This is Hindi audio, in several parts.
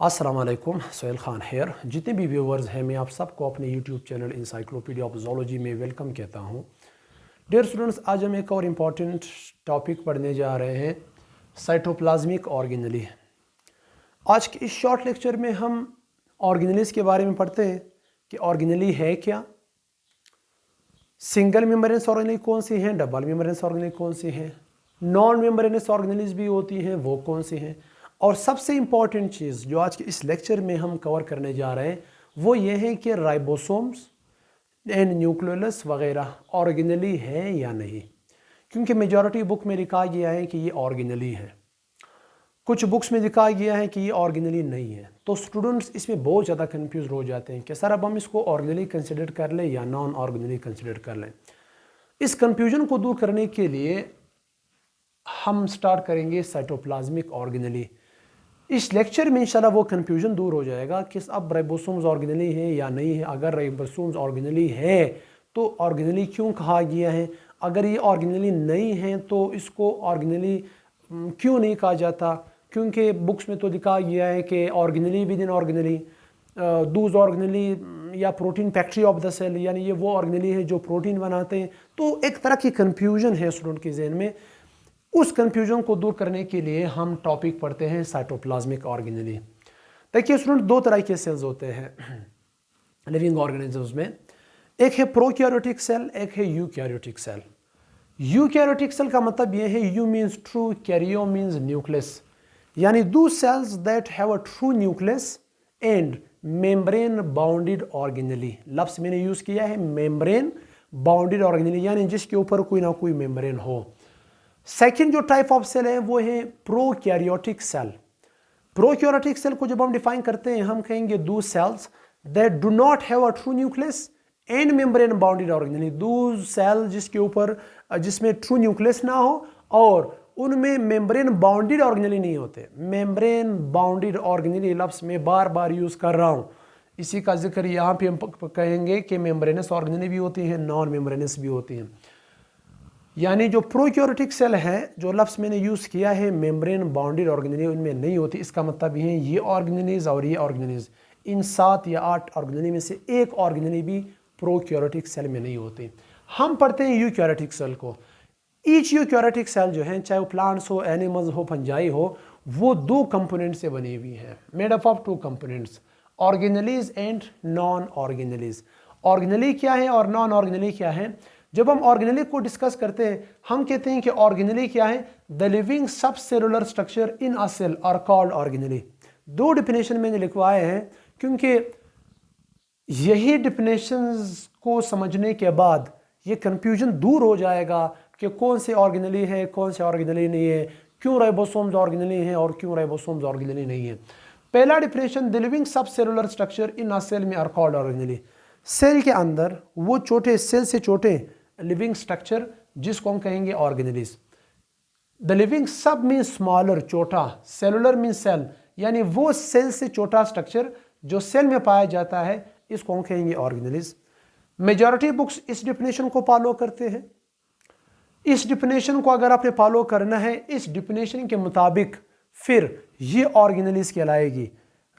अस्सलाम वालेकुम, सोहेल ख़ान हेयर। जितने भी व्यूवर्स हैं, मैं आप सबको अपने YouTube channel encyclopedia of zoology में वेलकम कहता हूं। डियर स्टूडेंट्स, आज हम एक और इम्पॉर्टेंट टॉपिक पढ़ने जा रहे हैं, साइटोप्लाज्मिक ऑर्गेनेली। आज के इस शॉर्ट लेक्चर में हम ऑर्गेनेलीज़ के बारे में पढ़ते हैं कि ऑर्गेनेली है क्या, सिंगल मेम्ब्रेनस ऑर्गेनेली कौन सी हैं, डबल मेम्ब्रेनस ऑर्गेनेली कौन सी हैं, नॉन मेम्ब्रेनस ऑर्गेनेलीज भी होती हैं, वो कौन सी हैं, और सबसे इम्पॉर्टेंट चीज़ जो आज के इस लेक्चर में हम कवर करने जा रहे हैं वो ये है कि राइबोसोम्स एंड न्यूक्लियोलस वगैरह ऑर्गेनेली है या नहीं। क्योंकि मेजॉरिटी बुक में लिखा गया है कि ये ऑर्गेनेली है, कुछ बुक्स में लिखा गया है कि ये ऑर्गेनेली नहीं है। तो स्टूडेंट्स इसमें बहुत ज़्यादा कंफ्यूज हो जाते हैं कि सर अब हम इसको ऑर्गेनेली कंसिडर कर लें या नॉन ऑर्गेनेली कंसिडर कर लें। इस कंफ्यूजन को दूर करने के लिए हम स्टार्ट करेंगे साइटोप्लाज्मिक ऑर्गेनेली। इस लेक्चर में इंशाल्लाह वो कंफ्यूजन दूर हो जाएगा कि अब राइबोसोम्स ऑर्गेनेली है या नहीं है। अगर राइबोसोम्स ऑर्गेनेली है तो ऑर्गेनेली क्यों कहा गया है, अगर ये ऑर्गेनेली नहीं है तो इसको ऑर्गेनेली क्यों नहीं कहा जाता। क्योंकि बुक्स में तो लिखा गया है कि organelle within organelle, those organelle या protein factory of the cell, यानी ये वो ऑर्गेनेली है जो प्रोटीन बनाते हैं। तो एक तरह की कंफ्यूजन है स्टूडेंट के जहन में। उस कंफ्यूजन को दूर करने के लिए हम टॉपिक पढ़ते हैं साइटोप्लाज्मिक ऑर्गेनेली। देखिए स्टूडेंट, दो तरह के सेल्स होते हैं लिविंग ऑर्गेनिजम्स में। एक है प्रोकैरियोटिक सेल, एक है यूकैरियोटिक सेल। यूकैरियोटिक सेल का मतलब यह है, eu means true, karyo means nucleus, यानी दो cells that have a true nucleus and membrane bounded organelle. लफ्ज मैंने यूज किया है मेम्ब्रेन बाउंडेड ऑर्गेनेली, यानी जिसके ऊपर कोई ना कोई मेम्ब्रेन हो। सेकेंड जो टाइप ऑफ सेल है वो है प्रोकैरियोटिक सेल। प्रोकैरियोटिक सेल को जब हम डिफाइन करते हैं हम कहेंगे दो cells that do not have a true nucleus and membrane bounded organelle. दो सेल जिसके ऊपर जिसमें ट्रू न्यूक्लियस ना हो और उनमें मेम्ब्रेन बाउंडेड ऑर्गेनेली नहीं होते। मेम्ब्रेन बाउंडेड ऑर्गेनेली लफ्ज में बार बार यूज कर रहा हूँ, इसी का जिक्र यहाँ पे हम कहेंगे कि मेम्ब्रेनस ऑर्गेनेली भी होती हैं, नॉन मेम्ब्रेनस भी होती हैं। यानी जो प्रोकैरियोटिक सेल है, जो लफ्ज़ मैंने यूज़ किया है मेम्ब्रेन बाउंडेड ऑर्गेनेली, उनमें नहीं होती। इसका मतलब ये है ये ऑर्गेनेलीज और ये ऑर्गेनेलीज, इन 7 या 8 ऑर्गेनेली में से एक ऑर्गेनेली भी प्रोकैरियोटिक सेल में नहीं होती। हम पढ़ते हैं यूकैरियोटिक सेल को। ईच यूकैरियोटिक सेल जो है, चाहे वो प्लांट्स हो, एनिमल्स हो, फंजाई हो, वो 2 कंपोनेंट से बनी हुई है, made up of 2 components, organelles and non organelles. Organelle क्या है और नॉन ऑर्गेनेली क्या है? जब हम ऑर्गेनेली को डिस्कस करते हैं हम कहते हैं कि ऑर्गेनेली क्या है, the living sub cellular structure in a cell are called organelle. 2 definition मैंने लिखवाए हैं क्योंकि यही डिफिनेशंस को समझने के बाद ये कंफ्यूजन दूर हो जाएगा कि कौन से ऑर्गेनेली है, कौन से ऑर्गेनेली नहीं है, क्यों राइबोसोम्स ऑर्गेनेली है और क्यों राइबोसोम्स ऑर्गेनेली नहीं है। पहला definition, the living sub cellular structure in a cell में आर कॉल्ड ऑर्गेनेली। सेल के अंदर वो छोटे सेल से छोटे लिविंग स्ट्रक्चर जिसको हम कहेंगे ऑर्गेनेलीज। द लिविंग सब मीन्स स्मॉलर, छोटा, सेलुलर मीन्स सेल, यानी वो सेल से छोटा स्ट्रक्चर जो सेल में पाया जाता है इसको हम कहेंगे ऑर्गेनेलीज। मेजॉरिटी बुक्स इस डिफिनेशन को फॉलो करते हैं। इस डिफिनेशन को अगर आपने फॉलो करना है इस डिफिनेशन के मुताबिक फिर ये ऑर्गेनेलीज कहलाएगी,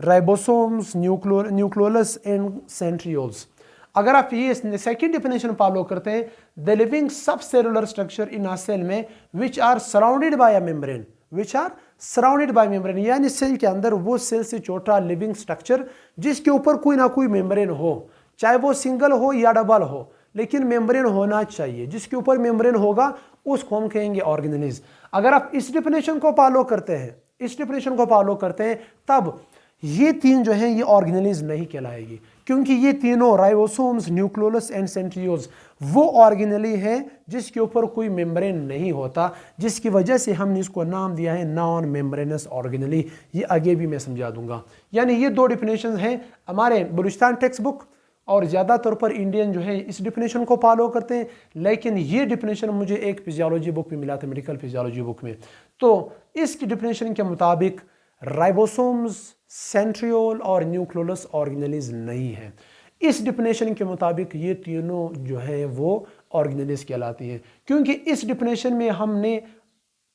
राइबोसोम्स, न्यूक्लियोलस एंड सेंट्रियोल्स। अगर आप ये सेकंड डिफिनेशन फॉलो करते हैं, the living sub cellular structure in a cell में which are surrounded by a membrane, which are surrounded by membrane, यानी सेल के अंदर वो सेल से छोटा लिविंग स्ट्रक्चर जिसके ऊपर कोई ना कोई मेम्ब्रेन हो, चाहे वो सिंगल हो या डबल हो, लेकिन मेम्ब्रेन होना चाहिए। जिसके ऊपर मेम्ब्रेन होगा उसको हम कहेंगे ऑर्गेनेलीज। अगर आप इस डिफिनेशन को फॉलो करते हैं, इस डिफिनेशन को फॉलो करते हैं, तब ये 3 जो हैं ये ऑर्गेनेलीज नहीं कहलाएगी, क्योंकि ये तीनों राइबोसोम्स, न्यूक्लियोलस एंड सेंट्रियोल्स वो ऑर्गेनेली है जिसके ऊपर कोई मेम्ब्रेन नहीं होता, जिसकी वजह से हमने इसको नाम दिया है नॉन मेम्ब्रेनस ऑर्गेनेली। ये आगे भी मैं समझा दूंगा। यानी ये 2 डिफिनेशन हैं हमारे बलूचिस्तान टेक्स्ट बुक, और ज़्यादातर पर इंडियन जो है इस डिफिनेशन को फॉलो करते हैं, लेकिन ये डिफिनेशन मुझे एक फिजियोलॉजी बुक में मिला था, मेडिकल फिजियोलॉजी बुक में। तो इस डिफिनेशन के मुताबिक राइबोसोम्स, सेंट्रियोल और न्यूक्लियोलस ऑर्गेनेलीज नहीं है। इस डिफिनेशन के मुताबिक ये तीनों जो है वो ऑर्गेनेलीज कहलाती हैं, क्योंकि इस डिफिनेशन में हमने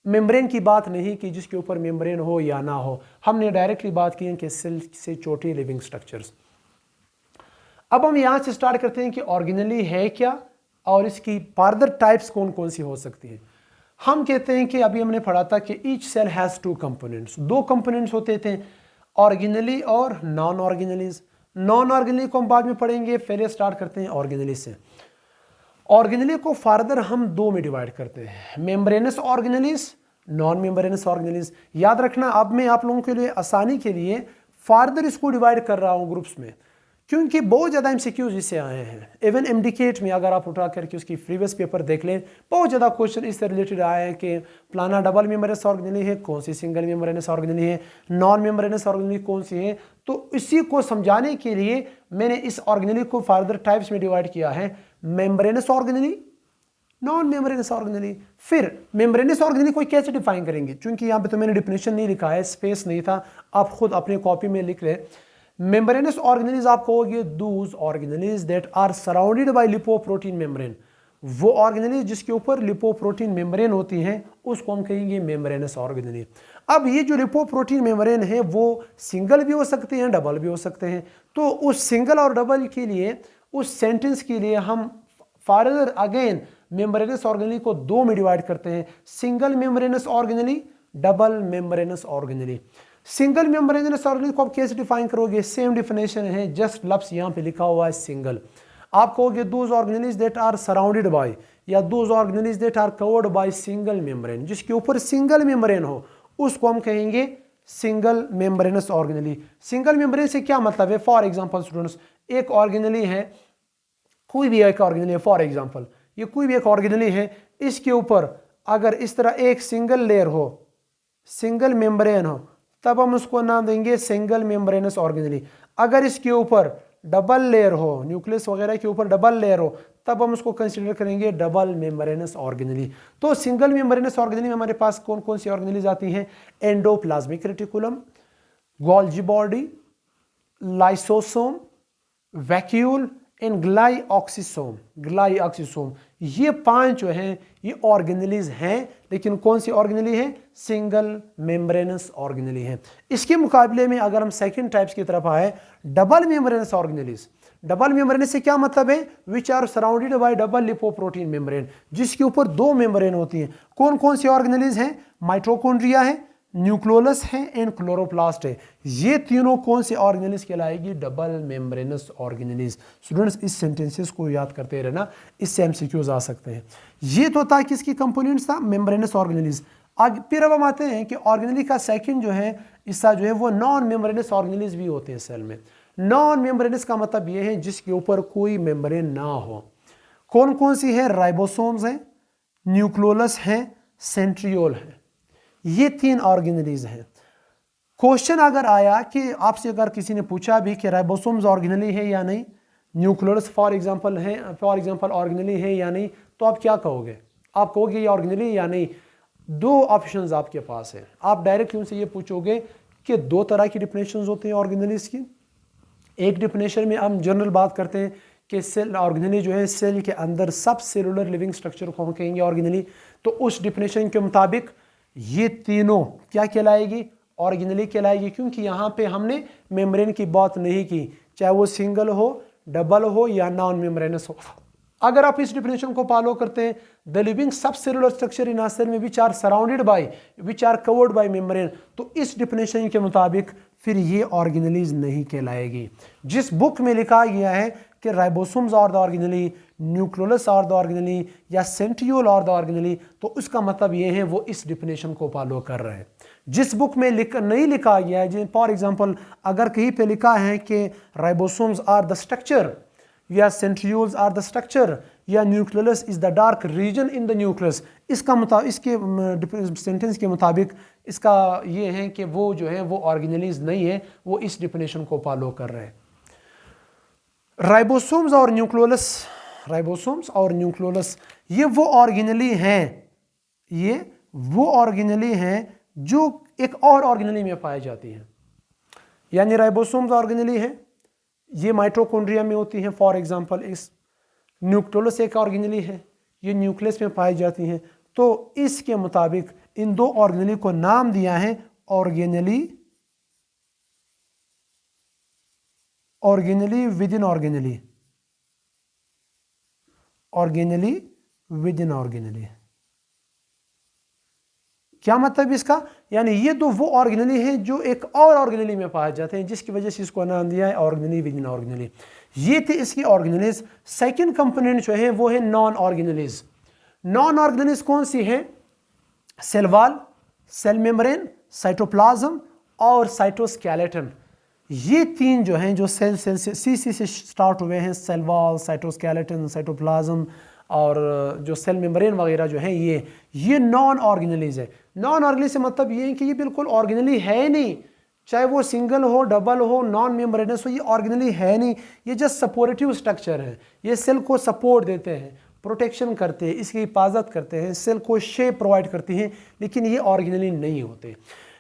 मेम्ब्रेन की बात नहीं की जिसके ऊपर मेम्ब्रेन हो या ना हो, हमने डायरेक्टली बात की है कि सेल से छोटे लिविंग स्ट्रक्चर्स। अब हम यहाँ से स्टार्ट करते हैं कि ऑर्गेनेली है क्या और इसकी फार्दर टाइप्स कौन कौन सी हो सकती हैं। हम कहते हैं कि अभी हमने पढ़ा था कि each cell has two components, दो कंपोनेंट्स होते थे, ऑर्गेनेली और नॉन ऑर्गेनेलीज। नॉन ऑर्गेनेली को हम बाद में पढ़ेंगे, पहले स्टार्ट करते हैं ऑर्गेनेली से। ऑर्गेनेली को फार्दर हम दो में डिवाइड करते हैं, membranes organelles, non membranes organelles. याद रखना, अब मैं आप लोगों के लिए आसानी के लिए फार्दर इसको डिवाइड कर रहा हूँ ग्रुप्स में, क्योंकि बहुत ज़्यादा एमसीक्यूज इससे आए हैं। इवन एमडीकेट में अगर आप उठा करके उसकी प्रीवियस पेपर देख लें, बहुत ज़्यादा क्वेश्चन इससे रिलेटेड आए हैं कि प्लाना डबल मेम्ब्रेनस ऑर्गेनेली है, कौन सी सिंगल मेम्ब्रेनस ऑर्गेनेली है, नॉन मेम्ब्रेनस ऑर्गेनेली कौन सी है। तो इसी को समझाने के लिए मैंने इस ऑर्गेनेली को फार्दर टाइप्स में डिवाइड किया है, membranes organelle, non membranes organelle. फिर मेम्ब्रेनस ऑर्गेनेली को कैसे डिफाइन करेंगे, क्योंकि यहाँ पे तो मैंने डिफिनेशन नहीं लिखा है, स्पेस नहीं था, आप खुद अपने कॉपी में लिख लें। मेम्ब्रेनस ऑर्गेनेलीज आप कहोगे those organelles that are surrounded by lipoprotein membrane, वो ऑर्गेनेलीज जिसके ऊपर लिपोप्रोटीन मेम्ब्रेन होती हैं उसको हम कहेंगे मेम्ब्रेनस ऑर्गेनेली। अब ये जो लिपोप्रोटीन मेम्ब्रेन है वो सिंगल भी हो सकते हैं, डबल भी हो सकते हैं। तो उस सिंगल और डबल के लिए, उस सेंटेंस के लिए हम फार्दर अगेन मेम्ब्रेनस ऑर्गेनेली को दो में डिवाइड करते हैं, single membranous organelle, double membranous organelle. Single membranous organelle को आप कैसे डिफाइन करोगे, सेम डिफिनेशन है, जस्ट लफ्स यहाँ पे लिखा हुआ है सिंगल। आप कहोगे those organelles that are surrounded by, या those organelles that are covered by single membrane, जिसके ऊपर सिंगल मेम्ब्रेन हो उसको हम कहेंगे single membranous organelle. Single membrane से क्या मतलब है, फॉर एग्जांपल स्टूडेंट्स, एक ऑर्गेनेली है, कोई भी एक ऑर्गेनेली है, फॉर एग्जांपल ये कोई भी एक ऑर्गेनेली है, इसके ऊपर अगर इस तरह एक सिंगल लेयर हो, सिंगल मेम्ब्रेन हो, तब हम उसको नाम देंगे सिंगल मेम्ब्रेनस ऑर्गेनेली। अगर इसके ऊपर डबल लेयर हो, न्यूक्लियस वगैरह के ऊपर डबल लेयर हो, तब हम उसको कंसीडर करेंगे डबल मेम्ब्रेनस ऑर्गेनेली। तो सिंगल मेम्ब्रेनस ऑर्गेनेली में हमारे पास कौन कौन सी ऑर्गेनेलीज आती हैं, endoplasmic reticulum, Golgi body, lysosome, vacuole and glyoxysome. Glyoxysome, ये पांच जो हैं ये ऑर्गेनेलीज हैं, लेकिन कौन सी ऑर्गेनेली है, सिंगल मेम्ब्रेनस ऑर्गेनेली है। इसके मुकाबले में अगर हम सेकंड टाइप्स की तरफ आए, double membranous organelles. Double membrane से क्या मतलब है, which are surrounded by double lipoprotein membrane, जिसके ऊपर दो मेम्ब्रेन होती हैं। कौन कौन सी ऑर्गेनेलीज हैं, माइटोकॉन्ड्रिया है, न्यूक्लियोलस है एंड क्लोरोप्लास्ट है। ये तीनों कौन सी ऑर्गेनेलीज कहलाएगी, डबल मेम्ब्रेनस ऑर्गेनेलीज। स्टूडेंट्स इस सेंटेंसेस को याद करते रहना, इससे एमसीक्यूज आ सकते हैं। ये तो था किसकी कंपोनेंट्स था, मेम्ब्रेनस ऑर्गेनेलीज। आगे फिर अब हम आते हैं कि ऑर्गेनेली का सेकंड जो है हिस्सा जो है वो नॉन मेम्ब्रेनस ऑर्गेनेलीज भी होते हैं सेल में। नॉन मेम्ब्रेनस का मतलब ये है जिसके ऊपर कोई मेम्ब्रेन ना हो। कौन कौन सी है, राइबोसोम्स हैं, न्यूक्लियोलस है, सेंट्रियोल है, ये तीन ऑर्गेनेलीज हैं। क्वेश्चन अगर आया कि आपसे अगर किसी ने पूछा भी कि राइबोसोम्स ऑर्गेनेली है या नहीं, न्यूक्लियोलस फॉर एग्जांपल ऑर्गेनेली है या नहीं, तो आप क्या कहोगे, आप कहोगे ये ऑर्गेनेली या नहीं। दो ऑप्शंस आपके पास है, आप डायरेक्टली उनसे ये पूछोगे कि दो तरह की डिफिनेशंस होते हैं ऑर्गेनेलीज की। एक डिफिनेशन में हम जनरल बात करते हैं कि सेल ऑर्गेनेली जो है सेल के अंदर सब सेलुलर लिविंग स्ट्रक्चर को हम कहेंगे ऑर्गेनेली। तो उस डिफिनेशन के मुताबिक ये तीनों क्या कहलाएगी, ऑर्गेनेली कहलाएगी, क्योंकि यहाँ पे हमने मेम्ब्रेन की बात नहीं की, चाहे वो सिंगल हो, डबल हो या नॉन मेम्ब्रेनस हो। अगर आप इस डिफिनेशन को फॉलो करते हैं, the living sub cellular structure in cell में which are surrounded by, which are covered by membrane, तो इस डिफिनेशन के मुताबिक फिर ये ऑर्गेनेलीज नहीं कहलाएगी। जिस बुक में लिखा गया है कि ribosomes are the organelle, nucleolus are the organelle या सेंट्रियोल आर द ऑर्गेनेली, तो उसका मतलब ये है वो इस डिफिनेशन को फॉलो कर रहे हैं। जिस बुक में नहीं लिखा गया है, फॉर एग्जांपल अगर कहीं पे लिखा है कि राइबोसोम्स आर द स्ट्रक्चर या सेंट्रियोल्स आर द स्ट्रक्चर या nucleolus is the dark region in the nucleus, इसके सेंटेंस के मुताबिक इसका ये है कि वो जो है वो ऑर्गेनेलीज नहीं है, वो इस डिफिनेशन को फॉलो कर रहे हैं। राइबोसोम्स और न्यूक्लियोलस ये वो ऑर्गेनेली हैं, ये वो ऑर्गेनेली हैं जो एक और ऑर्गेनेली में पाई जाती हैं। यानी राइबोसोम्स ऑर्गेनेली है, ये माइटोकॉन्ड्रिया में होती हैं, फॉर एग्जांपल इस न्यूक्लियोलस एक ऑर्गेनेली है, ये न्यूक्लियस में पाई जाती हैं। तो इसके मुताबिक इन दो ऑर्गेनेली को नाम दिया है organelle, organelle within organelle, organelle within organelle. क्या मतलब इसका, यानी ये तो वो ऑर्गेनेली हैं जो एक और ऑर्गेनेली में पाए जाते हैं, जिसकी वजह से इसको नाम दिया है ऑर्गेनेली विद इन ऑर्गेनेली। ये थे इसकी ऑर्गेनेलीज। सेकंड कंपोनेंट जो है वो है नॉन ऑर्गेनेलीज। नॉन ऑर्गेनेलीज कौन सी हैं? Cell wall, cell membrane, cytoplasm और साइटोस्केलेटन। ये तीन जो हैं जो सेल से सी से स्टार्ट हुए हैं, सेल वॉल, साइटोस्केलेटन, साइटोप्लाज्म और जो सेल मेम्ब्रेन वगैरह जो हैं, ये नॉन ऑर्गेनेलीज है। नॉन ऑर्गेनेलीज से मतलब ये है कि ये बिल्कुल ऑर्गेनेली है नहीं, चाहे वो सिंगल हो, डबल हो, नॉन मेम्ब्रेनस हो, ये ऑर्गेनेली है नहीं। ये जस्ट सपोर्टिव स्ट्रक्चर है, ये सेल को सपोर्ट देते हैं, प्रोटेक्शन करते हैं, इसकी हिफाजत करते हैं, सेल को शेप प्रोवाइड करती हैं, लेकिन ये ऑर्गेनेली नहीं होते।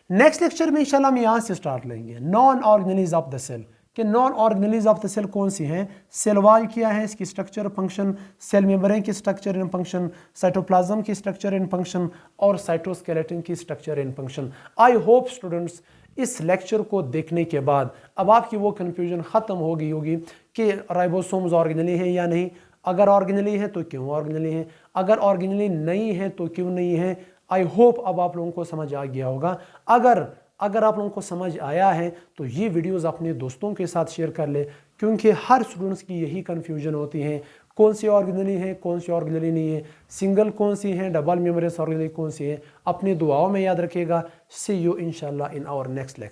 नेक्स्ट लेक्चर में इंशाल्लाह हम यहाँ से स्टार्ट लेंगे non organelles of the cell, कि non organelles of the cell कौन सी हैं, सेल वॉल क्या है, इसकी स्ट्रक्चर फंक्शन, सेल मेम्ब्रेन की स्ट्रक्चर एंड फंक्शन, साइटोप्लाज्म की स्ट्रक्चर एंड फंक्शन और साइटोस्केलेटन की structure and function. I hope students इस लेक्चर को देखने के बाद अब आपकी वो कन्फ्यूजन ख़त्म हो गई होगी कि राइबोसोम्स ऑर्गेनेली हैं या नहीं, अगर ऑर्गेनेली है तो क्यों ऑर्गेनेली है, अगर ऑर्गेनेली नहीं है तो क्यों नहीं है। आई होप अब आप लोगों को समझ आ गया होगा। अगर आप लोगों को समझ आया है तो ये वीडियोस अपने दोस्तों के साथ शेयर कर ले, क्योंकि हर स्टूडेंट्स की यही कन्फ्यूजन होती है, कौन सी ऑर्गेनेली है, कौन सी ऑर्गेनेली नहीं है, सिंगल कौन सी है, डबल मेम्ब्रेनस ऑर्गेनेली कौन सी है। अपनी दुआओं में याद रखिएगा। सी यू इंशाल्लाह इन आवर नेक्स्ट लेक्चर।